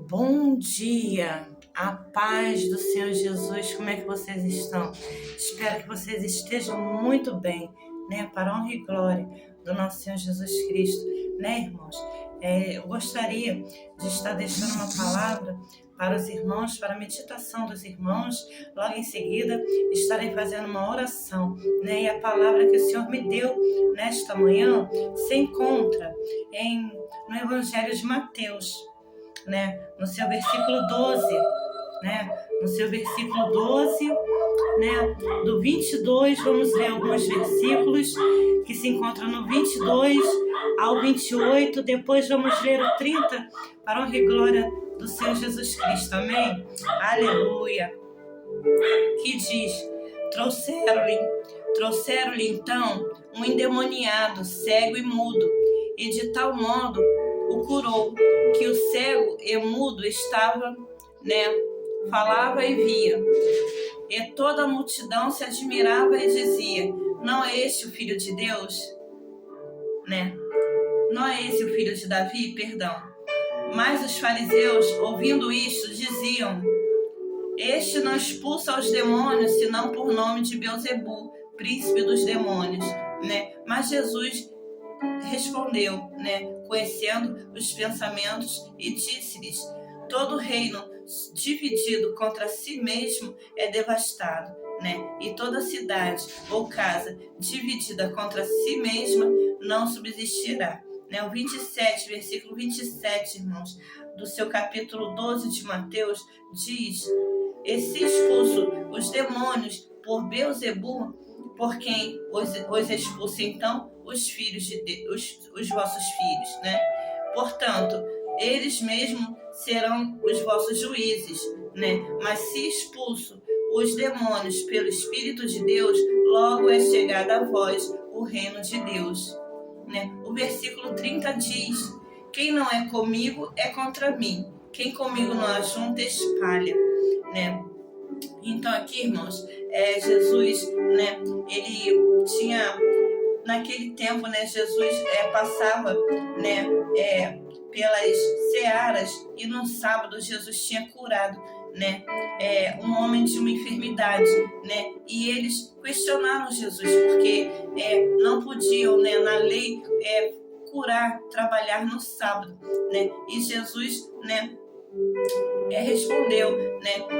Bom dia, a paz do Senhor Jesus, como é que vocês estão? Espero que vocês estejam muito bem, né? Para a honra e glória do nosso Senhor Jesus Cristo, né, irmãos? Eu gostaria de estar deixando uma palavra para os irmãos, para a meditação dos irmãos. Logo em seguida, estarei fazendo uma oração, né? E a palavra que o Senhor me deu nesta manhã se encontra no Evangelho de Mateus, né? No seu versículo 12, né? No seu versículo 12, né? Do 22, vamos ler alguns versículos que se encontram no 22 ao 28. Depois vamos ler o 30 para a honra e glória do Senhor Jesus Cristo. Amém? Aleluia. Que diz: trouxeram-lhe então um endemoniado, cego e mudo, e de tal modo o curou, que o cego e mudo estava, falava e via. E toda a multidão se admirava e dizia: não é este o Filho de Deus? Não é esse o filho de Davi? Perdão. Mas os fariseus, ouvindo isto, diziam: este não expulsa os demônios, senão por nome de Beelzebu, príncipe dos demônios. Mas Jesus respondeu, conhecendo os pensamentos, e disse-lhes: todo reino dividido contra si mesmo é devastado, e toda cidade ou casa dividida contra si mesma não subsistirá. O 27, versículo 27, irmãos, do seu capítulo 12 de Mateus, diz: e se expulso os demônios por Beelzebu, por quem os expulsa então os filhos de Deus, os vossos filhos, Portanto, eles mesmos serão os vossos juízes, Mas se expulso os demônios pelo Espírito de Deus, logo é chegado a vós o reino de Deus. O versículo 30 diz: quem não é comigo é contra mim, quem comigo não ajunta espalha. Então aqui, irmãos, Jesus, ele tinha, naquele tempo, Jesus passava, pelas searas, e no sábado Jesus tinha curado, um homem de uma enfermidade, e eles questionaram Jesus, porque não podiam, na lei, curar, trabalhar no sábado, e Jesus, respondeu,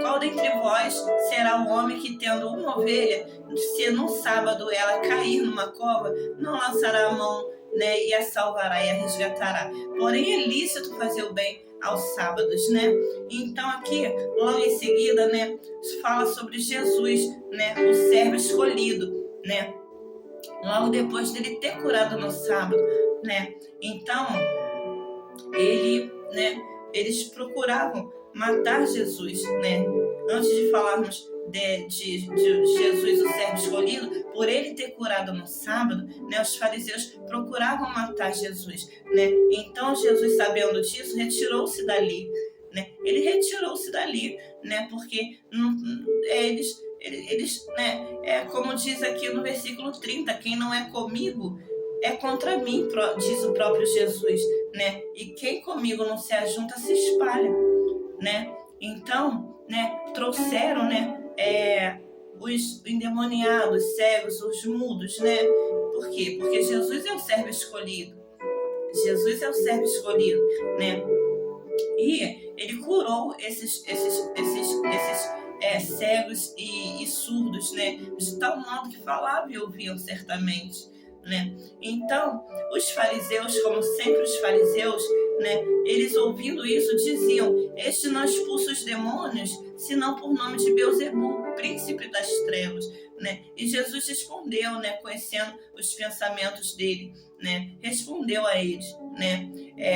qual dentre vós será o homem que, tendo uma ovelha, se no sábado ela cair numa cova, não lançará a mão, e a salvará e a resgatará? Porém é lícito fazer o bem aos sábados, Então aqui, logo em seguida, fala sobre Jesus, o servo escolhido, logo depois dele ter curado no sábado, Então eles procuravam matar Jesus, Antes de falarmos de Jesus, o servo escolhido, por ele ter curado no sábado, os fariseus procuravam matar Jesus, Então Jesus, sabendo disso, retirou-se dali, Ele retirou-se dali, porque eles, como diz aqui no versículo 30, quem não é comigo é contra mim, diz o próprio Jesus, E quem comigo não se ajunta se espalha, Então, trouxeram, os endemoniados, cegos, os mudos, Por quê? Porque Jesus é o servo escolhido. Jesus é o servo escolhido, E ele curou esses cegos e surdos, de tal modo que falavam e ouviam certamente. Então, os fariseus, como sempre os fariseus, eles ouvindo isso diziam: este não expulsa os demônios, senão por nome de Beelzebu, príncipe das trevas. E Jesus respondeu, conhecendo os pensamentos dele, respondeu a eles,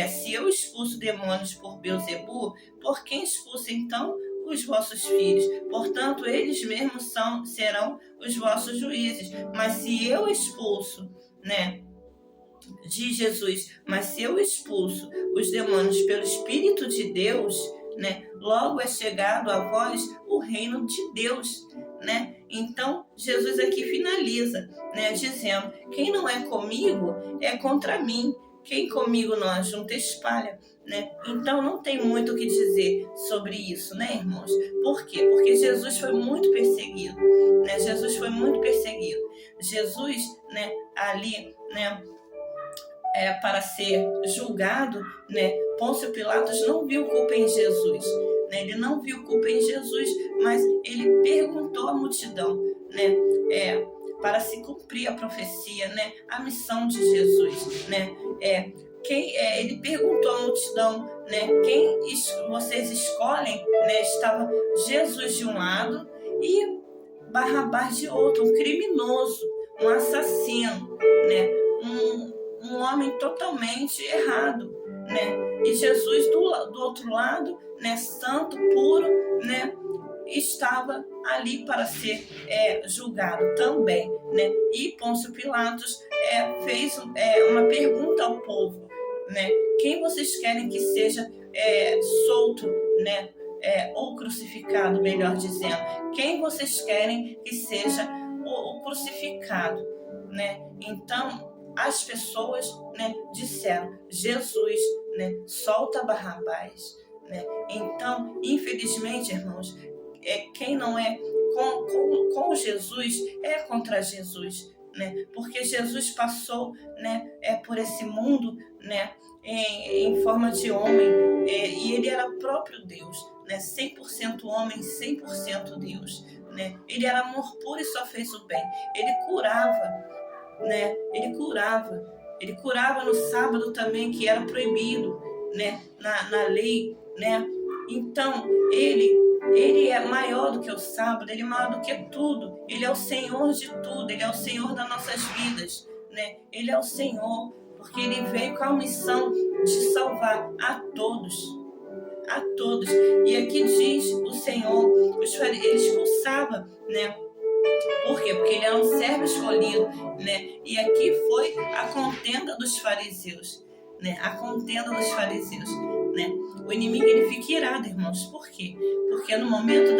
se eu expulso demônios por Beelzebu, por quem expulsa então os vossos filhos? Portanto, eles mesmos serão os vossos juízes. Mas se eu expulso, diz Jesus, mas se eu expulso os demônios pelo Espírito de Deus, logo é chegado a vós o reino de Deus, Então, Jesus aqui finaliza, dizendo: quem não é comigo é contra mim, quem comigo não ajunta espalha, né? Então não tem muito o que dizer sobre isso, né, irmãos? Por quê? Porque Jesus foi muito perseguido, né? Jesus foi muito perseguido. Jesus, né, ali, né, para ser julgado, né, Pôncio Pilatos não viu culpa em Jesus, né? Ele não viu culpa em Jesus, mas ele perguntou à multidão, né, para se cumprir a profecia, né, a missão de Jesus, né? Ele perguntou à multidão, né, quem vocês escolhem, né? Estava Jesus de um lado e Barrabás de outro, um criminoso, um assassino, né? Um homem totalmente errado, né? E Jesus do outro lado, né? Santo, puro, né? Estava ali para ser julgado também, né? E Pôncio Pilatos fez uma pergunta ao povo, né? Quem vocês querem que seja solto, né? Ou crucificado, melhor dizendo. Quem vocês querem que seja o crucificado, né? Então as pessoas, né, disseram: Jesus, né, solta Barrabás, né? Então, infelizmente, irmãos, quem não é com Jesus é contra Jesus, né? Porque Jesus passou, né, por esse mundo, né, em forma de homem, e ele era próprio Deus, né? 100% homem, 100% Deus, né? Ele era amor puro e só fez o bem. Ele curava, né? Ele curava no sábado também, que era proibido, né? Na lei, né? Então ele é maior do que o sábado, ele é maior do que tudo. Ele é o Senhor de tudo, ele é o Senhor das nossas vidas, né? Ele é o Senhor, porque ele veio com a missão de salvar a todos. A todos. E aqui diz o Senhor, ele expulsava, né? Por quê? Porque ele era um servo escolhido, né? E aqui foi a contenda dos fariseus, né? A contenda dos fariseus, né? O inimigo, ele fica irado, irmãos. Por quê? Porque no momento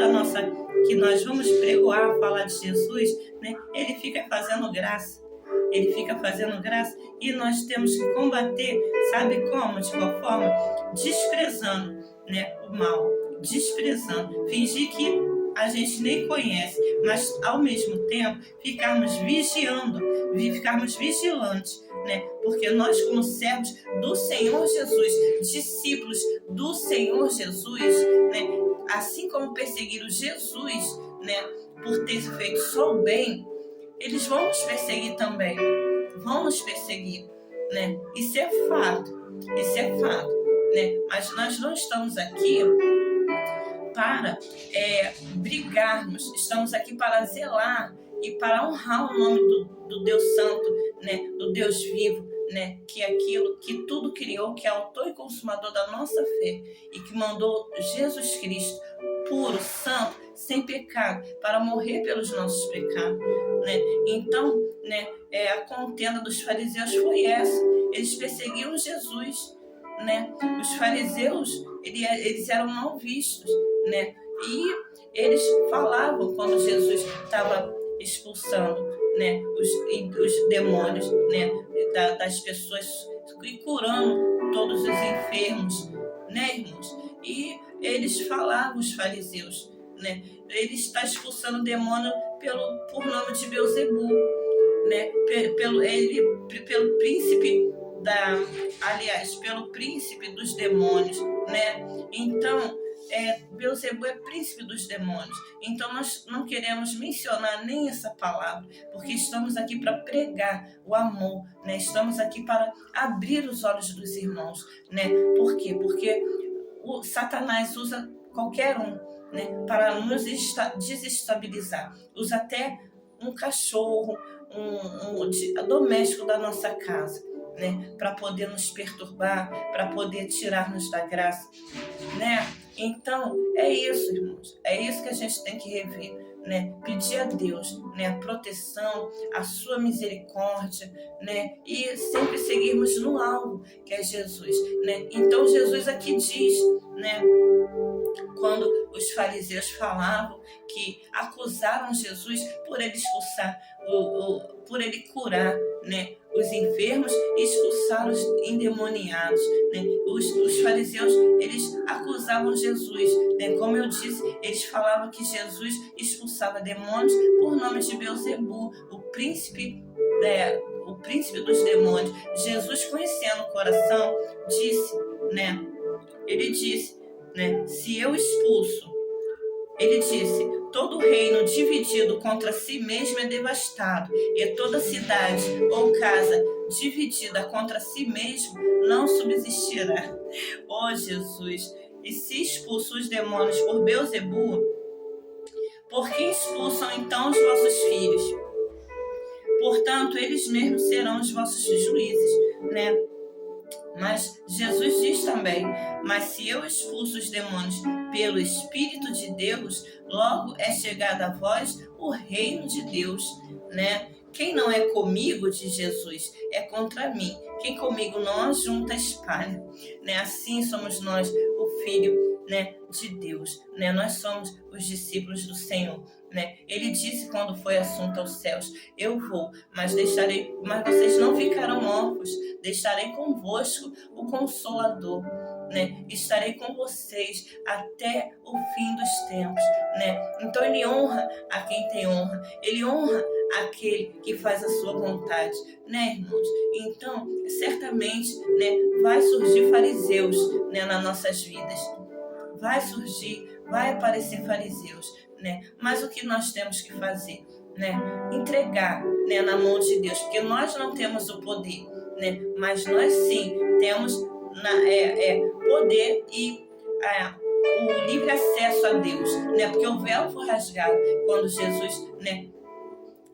que nós vamos pregoar, falar de Jesus, né? Ele fica fazendo graça. Ele fica fazendo graça e nós temos que combater, sabe como? De qual forma? Desprezando, né, o mal, desprezando, fingir que a gente nem conhece, mas ao mesmo tempo ficarmos vigiando, ficarmos vigilantes, né? Porque nós, como servos do Senhor Jesus, discípulos do Senhor Jesus, né? Assim como perseguiram Jesus, né, por ter feito só o bem, eles vão nos perseguir também, vão nos perseguir, né? Isso é fato, né? Mas nós não estamos aqui para brigarmos, estamos aqui para zelar e para honrar o nome do Deus Santo, né? Do Deus vivo, né? Que é aquilo que tudo criou, que é autor e consumador da nossa fé e que mandou Jesus Cristo, puro, santo, sem pecado, para morrer pelos nossos pecados, né? Então, né, a contenda dos fariseus foi essa. Eles perseguiam Jesus, né? Os fariseus, eles eram mal vistos, né? E eles falavam quando Jesus estava expulsando, né, os demônios, né, das pessoas e curando todos os enfermos, né, irmãos? E eles falavam, os fariseus, né? Ele está expulsando o demônio por nome de Beelzebul, né? Pelo príncipe pelo príncipe dos demônios, né? Então, Beelzebul é príncipe dos demônios. Então nós não queremos mencionar nem essa palavra, porque estamos aqui para pregar o amor, né? Estamos aqui para abrir os olhos dos irmãos, né? Por quê? Porque o Satanás usa qualquer um, né, para nos desestabilizar. Usa até um cachorro, um doméstico da nossa casa, né, para poder nos perturbar, para poder tirar-nos da graça, né? Então, é isso, irmãos. É isso que a gente tem que rever, né, pedir a Deus, né, a proteção, a sua misericórdia, né, e sempre seguirmos no alvo, que é Jesus, né. Então Jesus aqui diz, né, quando os fariseus falavam que acusaram Jesus por ele expulsar, por ele curar, né, os enfermos e expulsar os endemoniados, né? Os fariseus, eles acusavam Jesus, né? Como eu disse, eles falavam que Jesus expulsava demônios por nome de Beelzebu, o príncipe dos demônios. Jesus, conhecendo o coração, disse, né? Ele disse, né? Se eu expulso, ele disse, todo reino dividido contra si mesmo é devastado, e toda cidade ou casa dividida contra si mesmo não subsistirá. Oh Jesus, e se expulso os demônios por Beelzebu, por que expulsam então os vossos filhos? Portanto, eles mesmos serão os vossos juízes, né? Mas Jesus diz também, mas se eu expulso os demônios pelo Espírito de Deus, logo é chegado a vós o reino de Deus, né? Quem não é comigo, de Jesus, é contra mim. Quem comigo não ajunta, espalha, né? Assim somos nós, o Filho, né, de Deus, né? Nós somos os discípulos do Senhor, né? Ele disse quando foi assunto aos céus, eu vou, mas vocês não ficarão órfãos, deixarei convosco o Consolador, né? Estarei com vocês até o fim dos tempos, né? Então ele honra a quem tem honra, ele honra aquele que faz a sua vontade, né, irmãos? Então, certamente, né, vai surgir fariseus, né, nas nossas vidas. Vai surgir, vai aparecer fariseus, né? Mas o que nós temos que fazer, né? Entregar, né, na mão de Deus, porque nós não temos o poder, né? Mas nós sim temos poder e o livre acesso a Deus, né? Porque o véu foi rasgado quando Jesus, né,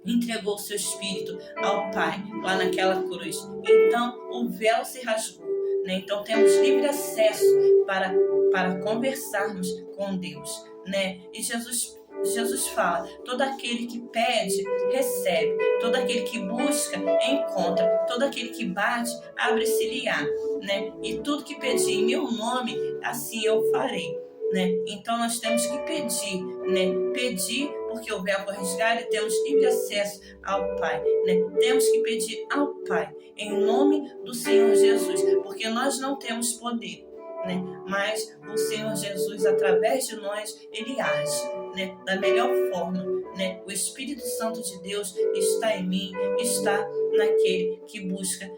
entregou o seu espírito ao Pai lá naquela cruz. Então o véu se rasgou, né? Então temos livre acesso para conversarmos com Deus, né? E Jesus fala, todo aquele que pede, recebe, todo aquele que busca, encontra, todo aquele que bate, abre-se-lhe-á, né? E tudo que pedir em meu nome, assim eu farei, né? Então nós temos que pedir, né? Pedir, porque o véu foi rasgado e temos livre acesso ao Pai, né? Temos que pedir ao Pai, em nome do Senhor Jesus, porque nós não temos poder, né? Mas o Senhor Jesus, através de nós, ele age, né, da melhor forma, né? O Espírito Santo de Deus está em mim, está naquele que busca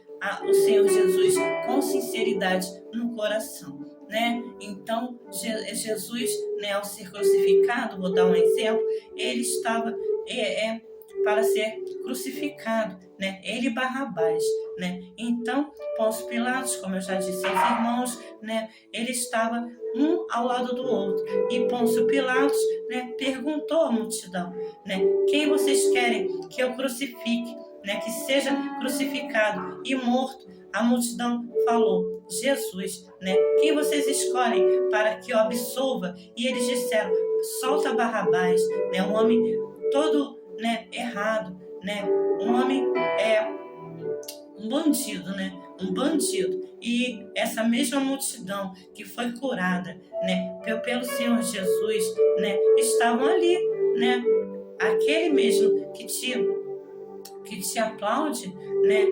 o Senhor Jesus com sinceridade no coração, né? Então Jesus, né, ao ser crucificado, vou dar um exemplo, ele estava para ser crucificado, né? Ele e Barrabás, né? Então Pôncio Pilatos, como eu já disse aos irmãos, né, ele estava um ao lado do outro, e Pôncio Pilatos, né, perguntou à multidão, né, quem vocês querem que eu crucifique, né, que seja crucificado e morto? A multidão falou, Jesus, né? Quem vocês escolhem para que eu absolva? E eles disseram, solta Barrabás, né? Um homem todo, né, errado, né? Um homem um bandido, né? Um bandido. E essa mesma multidão que foi curada, né, pelo Senhor Jesus, né, estavam ali, né? Aquele mesmo que te aplaude, né,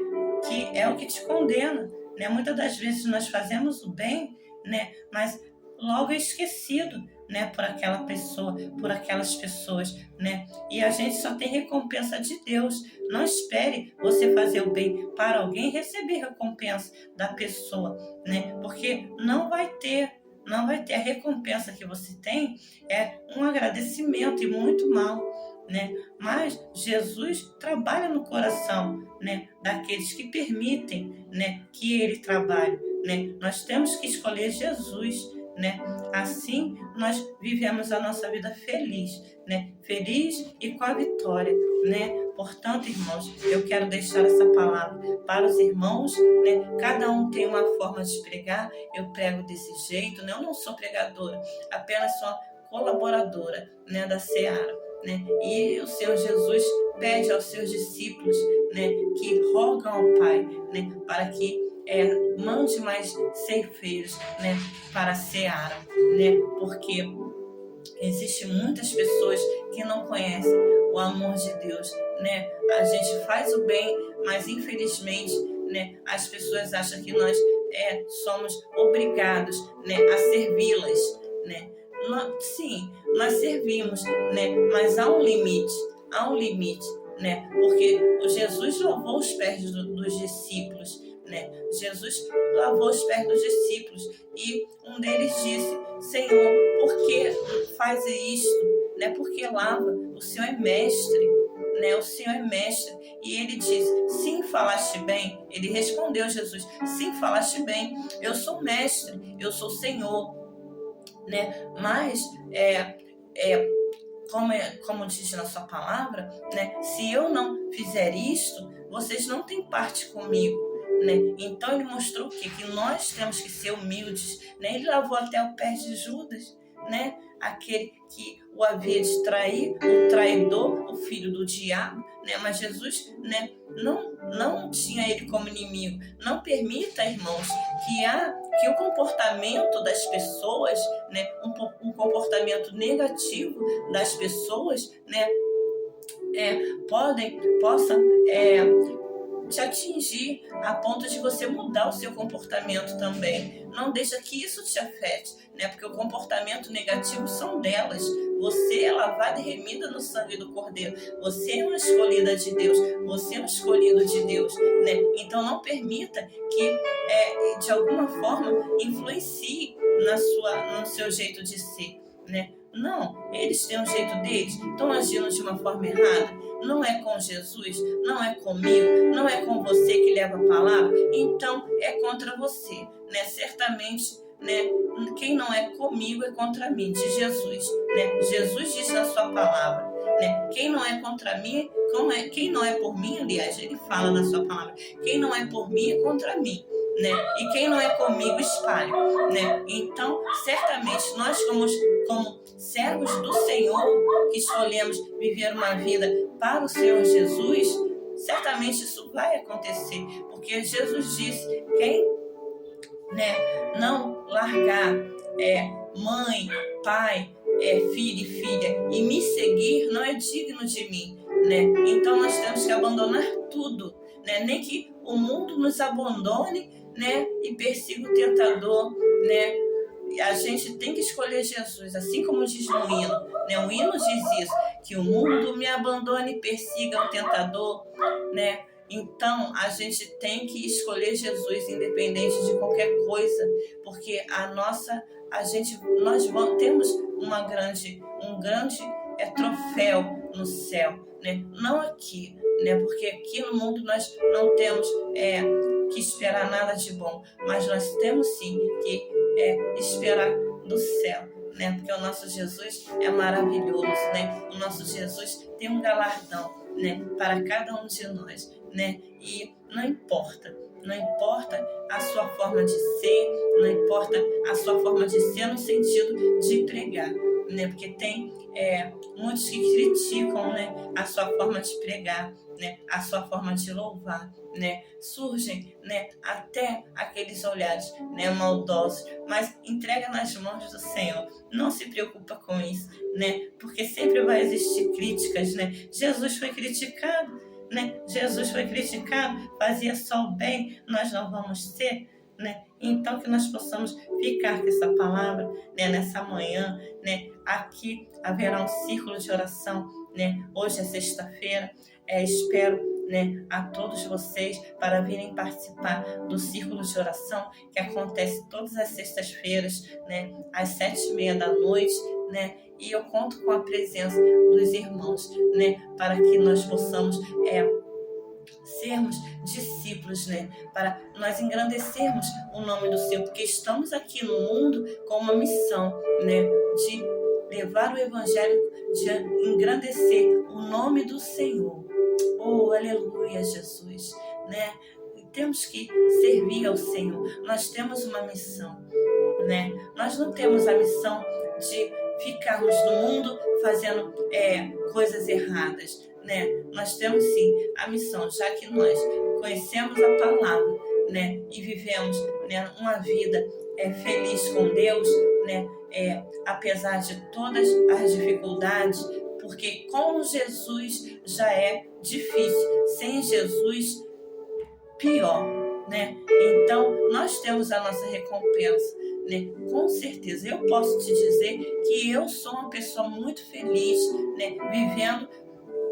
que é o que te condena, né? Muitas das vezes nós fazemos o bem, né, mas logo é esquecido, né, por aquela pessoa, por aquelas pessoas, né? E a gente só tem recompensa de Deus. Não espere você fazer o bem para alguém e receber recompensa da pessoa, né? Porque não vai ter a recompensa que você tem é um agradecimento e muito mal, né? Mas Jesus trabalha no coração, né, daqueles que permitem, né, que ele trabalhe, né? Nós temos que escolher Jesus, né? Assim nós vivemos a nossa vida feliz, né? Feliz e com a vitória, né? Portanto, irmãos, eu quero deixar essa palavra para os irmãos, né? Cada um tem uma forma de pregar, eu prego desse jeito, né? Eu não sou pregadora, apenas sou colaboradora, né, da Seara, né? E o Senhor Jesus pede aos seus discípulos, né, que rogam ao Pai, né, para que mande mais ceifeiros, né, para a seara, né? Porque existem muitas pessoas que não conhecem o amor de Deus, né? A gente faz o bem, mas infelizmente, né, as pessoas acham que nós somos obrigados, né, a servi-las, né? Sim, nós servimos, né? Mas há um limite, né? Porque o Jesus lavou os pés dos discípulos, né? Jesus lavou os pés dos discípulos e um deles disse: Senhor, por que faz isto? Né? Porque lava, o Senhor é mestre, né? O Senhor é mestre. E ele disse: sim, falaste bem. Ele respondeu, Jesus: sim, falaste bem, eu sou mestre, eu sou Senhor, né? Mas como diz na sua palavra, né? Se eu não fizer isto, vocês não têm parte comigo, né? Então ele mostrou o quê? Que nós temos que ser humildes, né? Ele lavou até o pé de Judas, né? Aquele que o havia de trair, o traidor, o filho do diabo, né? Mas Jesus, né, não tinha ele como inimigo. Não permita, irmãos, que o comportamento das pessoas, né, um comportamento negativo das pessoas, né, possa te atingir a ponto de você mudar o seu comportamento também. Não deixa que isso te afete, né? Porque o comportamento negativo são delas. Você é lavada e remida no sangue do Cordeiro. Você é uma escolhida de Deus. Você é um escolhido de Deus, né? Então não permita que de alguma forma influencie no seu jeito de ser, né? Não, eles têm um jeito deles, estão agindo de uma forma errada. Não é com Jesus, não é comigo, não é com você que leva a palavra, então é contra você, né? Certamente, né? Quem não é comigo é contra mim, de Jesus, né? Jesus diz na sua palavra, né? Quem não é contra mim, quem não é por mim, aliás, ele fala na sua palavra, quem não é por mim é contra mim, né? E quem não é comigo espalha, né? Então, certamente nós como servos do Senhor, que escolhemos viver uma vida para o Senhor Jesus, certamente isso vai acontecer, porque Jesus disse: quem, né, não largar mãe, pai, filho e filha e me seguir, não é digno de mim, né? Então nós temos que abandonar tudo, né? Nem que o mundo nos abandone, né, e persiga o tentador, né? A gente tem que escolher Jesus, assim como diz no hino, né? O hino diz isso, que o mundo me abandone e persiga o tentador, né? Então a gente tem que escolher Jesus, independente de qualquer coisa, porque nós temos um grande troféu no céu, né? Não aqui, né? Porque aqui no mundo nós não temos que esperar nada de bom, mas nós temos sim que esperar do céu, né? Porque o nosso Jesus é maravilhoso, né? O nosso Jesus tem um galardão, né, para cada um de nós, né? E não importa a sua forma de ser, não importa a sua forma de ser no sentido de pregar, né? Porque tem muitos que criticam, né, a sua forma de pregar, né, a sua forma de louvar, né? Surgem, né, até aqueles olhares, né, maldosos, mas entrega nas mãos do Senhor. Não se preocupa com isso, né? Porque sempre vai existir críticas, né? Jesus foi criticado, né? Jesus foi criticado, fazia só o bem, nós não vamos ser, né? Então que nós possamos ficar com essa palavra, né, nessa manhã, né? Aqui haverá um círculo de oração, né? Hoje é sexta-feira, espero, né, a todos vocês para virem participar do círculo de oração que acontece todas as sextas-feiras, né, às 7h30, né? E eu conto com a presença dos irmãos, né, para que nós possamos sermos discípulos, né, para nós engrandecermos o nome do Senhor, porque estamos aqui no mundo com uma missão, né, de levar o evangelho, de engrandecer o nome do Senhor. Oh, aleluia, Jesus, né? Temos que servir ao Senhor. Nós temos uma missão, né? Nós não temos a missão de ficarmos no mundo fazendo coisas erradas, né? Nós temos sim a missão, já que nós conhecemos a palavra, né? E vivemos, né, uma vida feliz com Deus, né? Apesar de todas as dificuldades, porque com Jesus já é difícil, sem Jesus pior, né? Então nós temos a nossa recompensa, né? Com certeza eu posso te dizer que eu sou uma pessoa muito feliz, né? Vivendo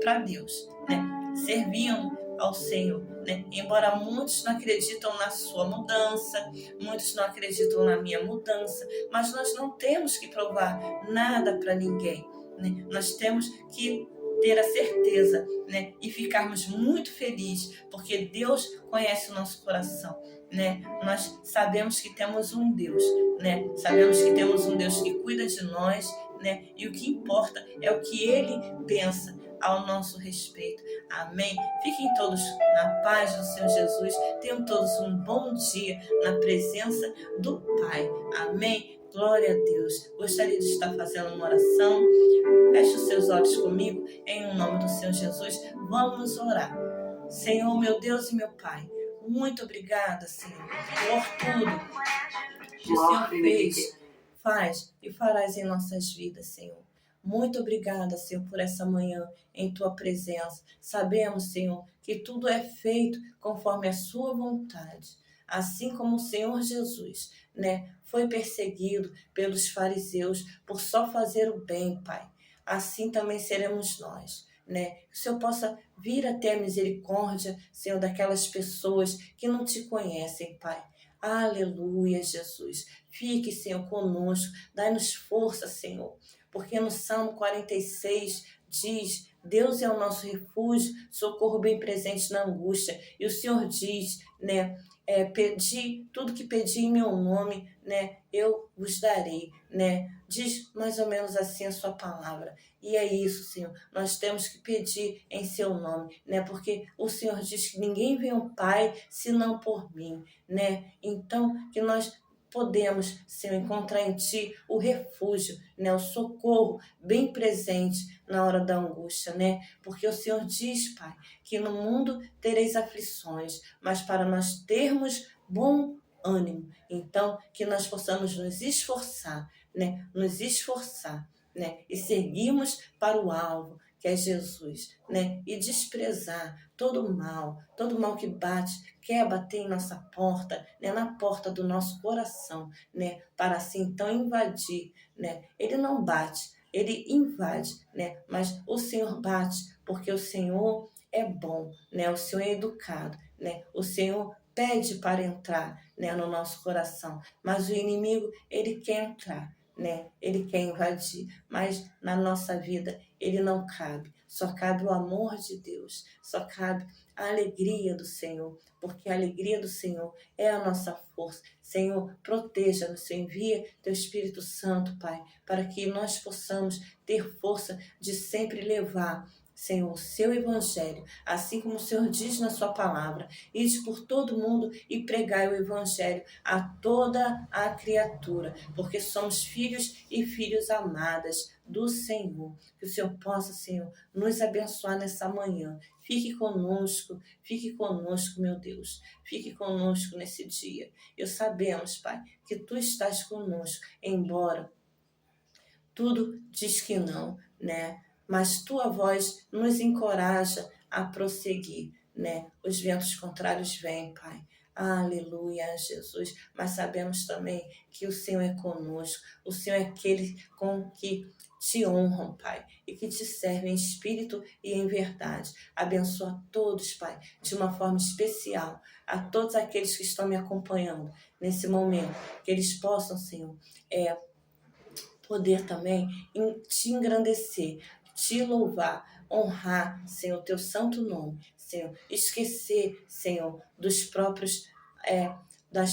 para Deus, né? Servindo ao Senhor, né? Embora muitos não acreditam na sua mudança, muitos não acreditam na minha mudança, mas nós não temos que provar nada para ninguém, né? Nós temos que ter a certeza, né? E ficarmos muito felizes, porque Deus conhece o nosso coração, né? Nós sabemos que temos um Deus, né? Sabemos que temos um Deus que cuida de nós, né? E o que importa é o que Ele pensa ao nosso respeito. Amém? Fiquem todos na paz do Senhor Jesus. Tenham todos um bom dia na presença do Pai. Amém? Glória a Deus. Gostaria de estar fazendo uma oração. Feche os seus olhos comigo, em nome do Senhor Jesus. Vamos orar. Senhor, meu Deus e meu Pai, muito obrigada, Senhor, por tudo que o Senhor fez, faz e farás em nossas vidas, Senhor. Muito obrigada, Senhor, por essa manhã em Tua presença. Sabemos, Senhor, que tudo é feito conforme a Sua vontade. Assim como o Senhor Jesus, né, foi perseguido pelos fariseus por só fazer o bem, Pai. Assim também seremos nós, né? Que o Senhor possa vir até a misericórdia, Senhor, daquelas pessoas que não Te conhecem, Pai. Aleluia, Jesus. Fique, Senhor, conosco. Dai-nos força, Senhor. Porque no Salmo 46 diz: Deus é o nosso refúgio, socorro bem presente na angústia. E o Senhor diz, né? Pedi tudo que pedi em meu nome, né? Eu vos darei, né? Diz mais ou menos assim a sua palavra. E é isso, Senhor. Nós temos que pedir em seu nome, né? Porque o Senhor diz que ninguém vem ao Pai senão por mim, né? Então, que nós podemos, Senhor, encontrar em Ti o refúgio, né? O socorro bem presente na hora da angústia, né? Porque o Senhor diz, Pai, que no mundo tereis aflições, mas para nós termos bom ânimo. Então, que nós possamos nos esforçar, né? Nos esforçar, né? E seguirmos para o alvo, que é Jesus, né? E desprezar todo mal que bate, quer bater em nossa porta, né? Na porta do nosso coração, né? Para assim então invadir, né? Ele não bate, ele invade, né? Mas o Senhor bate, porque o Senhor é bom, né? O Senhor é educado, né? O Senhor pede para entrar, né, no nosso coração, mas o inimigo, ele quer entrar, né? Ele quer invadir, mas na nossa vida ele não cabe. Só cabe o amor de Deus, só cabe a alegria do Senhor, porque a alegria do Senhor é a nossa força. Senhor, proteja-nos, Senhor, envia Teu Espírito Santo, Pai, para que nós possamos ter força de sempre levar, Senhor, o Seu Evangelho, assim como o Senhor diz na Sua palavra, ide por todo mundo e pregai o Evangelho a toda a criatura, porque somos filhos e filhas amadas do Senhor. Que o Senhor possa, Senhor, nos abençoar nessa manhã. Fique conosco, meu Deus. Fique conosco nesse dia. Eu sabemos, Pai, que Tu estás conosco, embora tudo diz que não, né? Mas Tua voz nos encoraja a prosseguir, né? Os ventos contrários vêm, Pai. Aleluia, Jesus. Mas sabemos também que o Senhor é conosco. O Senhor é aquele com que Te honram, Pai, e que Te servem em espírito e em verdade. Abençoa todos, Pai, de uma forma especial, a todos aqueles que estão me acompanhando nesse momento, que eles possam, Senhor, poder também Te engrandecer, Te louvar, honrar, Senhor, Teu santo nome, Senhor. Esquecer, Senhor, das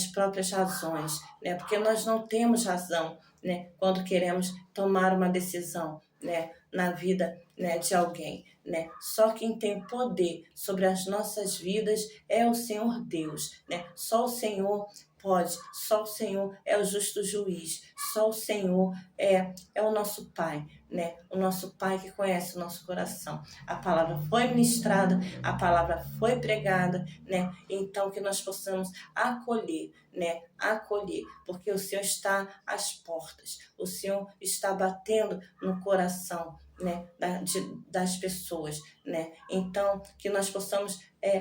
próprias razões, né? Porque nós não temos razão, né? Quando queremos tomar uma decisão, né? Na vida, né, de alguém, né? Só quem tem poder sobre as nossas vidas é o Senhor Deus, né? Só o Senhor pode, só o Senhor é o justo juiz, só o Senhor é o nosso Pai, né? O nosso Pai que conhece o nosso coração. A palavra foi ministrada, a palavra foi pregada, né? Então que nós possamos acolher, né? Acolher, porque o Senhor está às portas, o Senhor está batendo no coração, né? Das pessoas, né? Então que nós possamos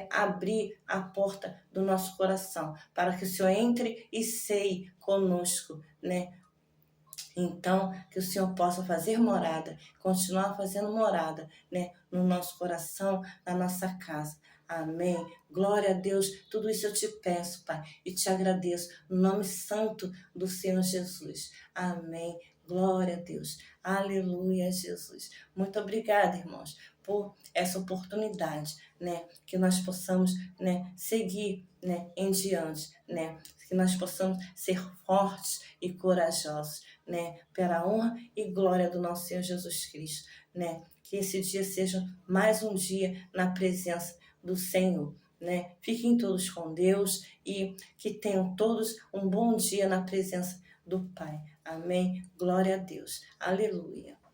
abrir a porta do nosso coração para que o Senhor entre e ceie conosco, né? Então, que o Senhor possa fazer morada, continuar fazendo morada, né, no nosso coração, na nossa casa. Amém. Glória a Deus. Tudo isso eu te peço, Pai, e te agradeço no nome santo do Senhor Jesus. Amém. Glória a Deus. Aleluia, Jesus. Muito obrigada, irmãos, por essa oportunidade, né, que nós possamos, né, seguir, né, em diante, né, que nós possamos ser fortes e corajosos, né, pela honra e glória do nosso Senhor Jesus Cristo, né, que esse dia seja mais um dia na presença do Senhor, né, fiquem todos com Deus e que tenham todos um bom dia na presença do Pai, amém, glória a Deus, aleluia.